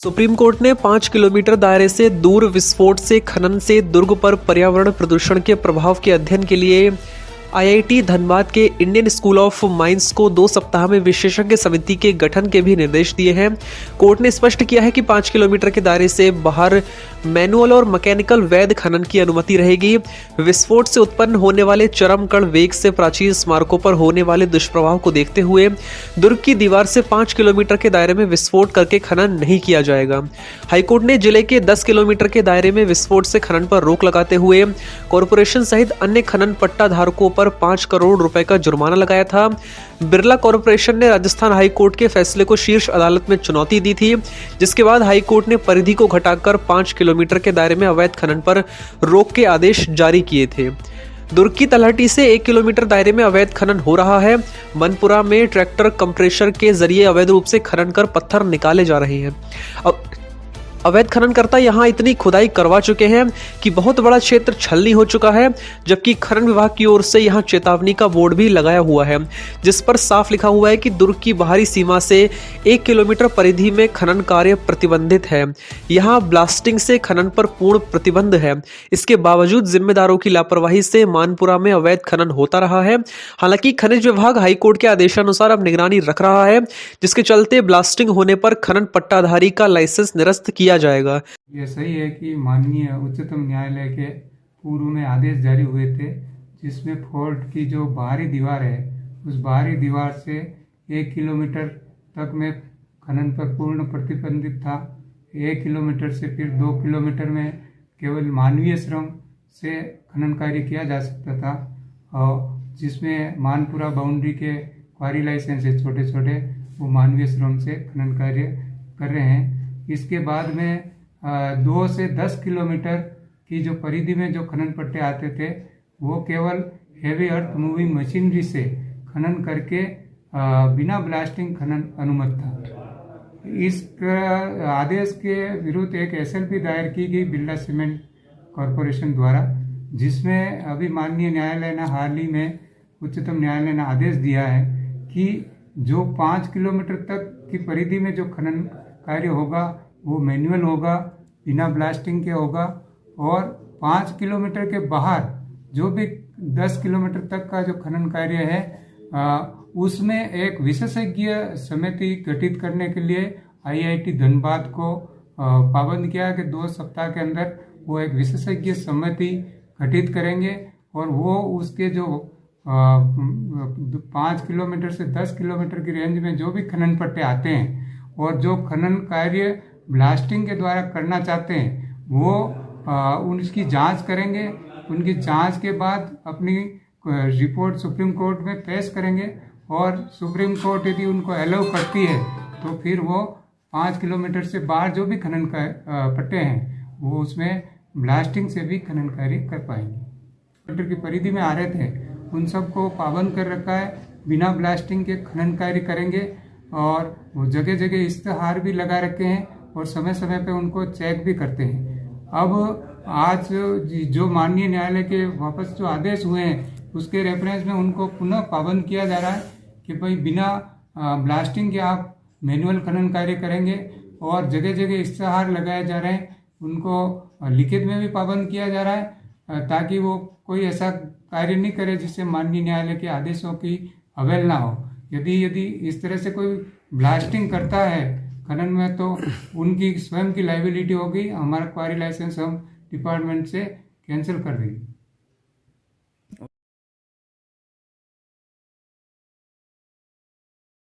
Supreme court ने 5 kilometre दायरे से दूर विस्फोट से खनन से दुर्ग पर पर्यावरण प्रदूषण के प्रभाव के अध्ययन के लिए आईआईटी धनबाद के इंडियन स्कूल ऑफ माइंस को 2 सप्ताह में विशेषज्ञ समिति के गठन के भी निर्देश दिए हैं। कोर्ट ने स्पष्ट किया है कि 5 किलोमीटर के दायरे से बाहर मैनुअल और मैकेनिकल वैध खनन की अनुमति रहेगी। विस्फोट से उत्पन्न होने वाले चरम कण वेग से प्राचीन स्मारकों पर होने वाले दुष्प्रभाव को देखते हुए दुर्ग की दीवार से 5 किलोमीटर के दायरे में विस्फोट करके खनन नहीं किया जाएगा। हाईकोर्ट ने जिले के 10 किलोमीटर के दायरे में विस्फोट से खनन पर रोक लगाते हुए कॉरपोरेशन सहित अन्य खनन पट्टा धारकों पर 5 करोड़ रुपए का जुर्माना लगाया था। बिरला कॉरपोरेशन ने राजस्थान हाई कोर्ट के फैसले को शीर्ष अदालत में चुनौती दी थी, जिसके बाद हाई कोर्ट ने परिधि को घटाकर 5 किलोमीटर के दायरे में अवैध खनन पर रोक के आदेश जारी किए थे। दुर्ग की तलहटी से 1 किलोमीटर दायरे में अवैध खनन हो रहा है। मनपुरा में ट्रैक्टर कंप्रेशर के जरिए अवैध रूप से खनन कर पत्थर निकाले जा रहे हैं। अवैध खननकर्ता यहां इतनी खुदाई करवा चुके हैं कि बहुत बड़ा क्षेत्र छलनी हो चुका है, जबकि खनन विभाग की ओर से यहां चेतावनी का बोर्ड भी लगाया हुआ है, जिस पर साफ लिखा हुआ है कि दुर्ग की बाहरी सीमा से 1 किलोमीटर परिधि में खनन कार्य प्रतिबंधित है। यहां ब्लास्टिंग से खनन पर पूर्ण प्रतिबंध है। इसके बावजूद जिम्मेदारों की लापरवाही से मानपुरा में अवैध खनन होता रहा है। हालांकि खनिज विभाग हाईकोर्ट के आदेशानुसार अब निगरानी रख रहा है, जिसके चलते ब्लास्टिंग होने पर खनन पट्टाधारी का लाइसेंस निरस्त किया जाएगा। ये सही है कि माननीय उच्चतम न्यायालय के पूर्व में आदेश जारी हुए थे, जिसमें फोर्ट की जो बाहरी दीवार है उस बाहरी दीवार से 1 किलोमीटर तक में खनन पर पूर्ण प्रतिबंधित था। 1 किलोमीटर से फिर 2 किलोमीटर में केवल मानवीय श्रम से खनन कार्य किया जा सकता था, और जिसमें मानपुरा बाउंड्री के क्वारी लाइसेंस है छोटे छोटे, वो मानवीय श्रम से खनन कार्य कर रहे हैं। इसके बाद में 2 से 10 किलोमीटर की जो परिधि में जो खनन पट्टे आते थे वो केवल हेवी अर्थ मूविंग मशीनरी से खनन करके बिना ब्लास्टिंग खनन अनुमत था। इस आदेश के विरुद्ध एक एसएलपी दायर की गई बिरला सीमेंट कॉरपोरेशन द्वारा, जिसमें अभी माननीय न्यायालय ने हाल ही में उच्चतम न्यायालय ने आदेश दिया है कि जो 5 किलोमीटर तक की परिधि में जो खनन कार्य होगा वो मैनुअल होगा, बिना ब्लास्टिंग के होगा, और 5 किलोमीटर के बाहर जो भी 10 किलोमीटर तक का जो खनन कार्य है उसमें एक विशेषज्ञ समिति गठित करने के लिए आईआईटी धनबाद को पाबंद किया कि 2 सप्ताह के अंदर वो एक विशेषज्ञ समिति गठित करेंगे, और वो उसके जो 5 किलोमीटर से 10 किलोमीटर की रेंज में जो भी खनन पट्टे आते हैं और जो खनन कार्य ब्लास्टिंग के द्वारा करना चाहते हैं वो उनकी जांच करेंगे। उनकी जांच के बाद अपनी रिपोर्ट सुप्रीम कोर्ट में पेश करेंगे, और सुप्रीम कोर्ट यदि उनको अलाउ करती है तो फिर वो 5 किलोमीटर से बाहर जो भी खनन पट्टे हैं वो उसमें ब्लास्टिंग से भी खनन कार्य कर पाएंगे। किलोमीटर की परिधि में आ रहे थे उन सबको पाबंद कर रखा है, बिना ब्लास्टिंग के खनन कार्य करेंगे, और वो जगह जगह इश्तेहार भी लगा रखे हैं और समय समय पे उनको चेक भी करते हैं। अब आज जो माननीय न्यायालय के वापस जो आदेश हुए हैं उसके रेफरेंस में उनको पुनः पाबंद किया जा रहा है कि भाई बिना ब्लास्टिंग के आप मैनुअल खनन कार्य करेंगे, और जगह जगह इश्तेहार लगाए जा रहे हैं, उनको लिखित में भी पाबंद किया जा रहा है, ताकि वो कोई ऐसा कार्य नहीं करे जिससे माननीय न्यायालय के आदेशों की अवहेलना हो। यदि इस तरह से कोई ब्लास्टिंग करता है खनन में तो उनकी स्वयं की लायबिलिटी होगी। हमारा क्वारी लाइसेंस हम डिपार्टमेंट से कैंसिल कर देंगे।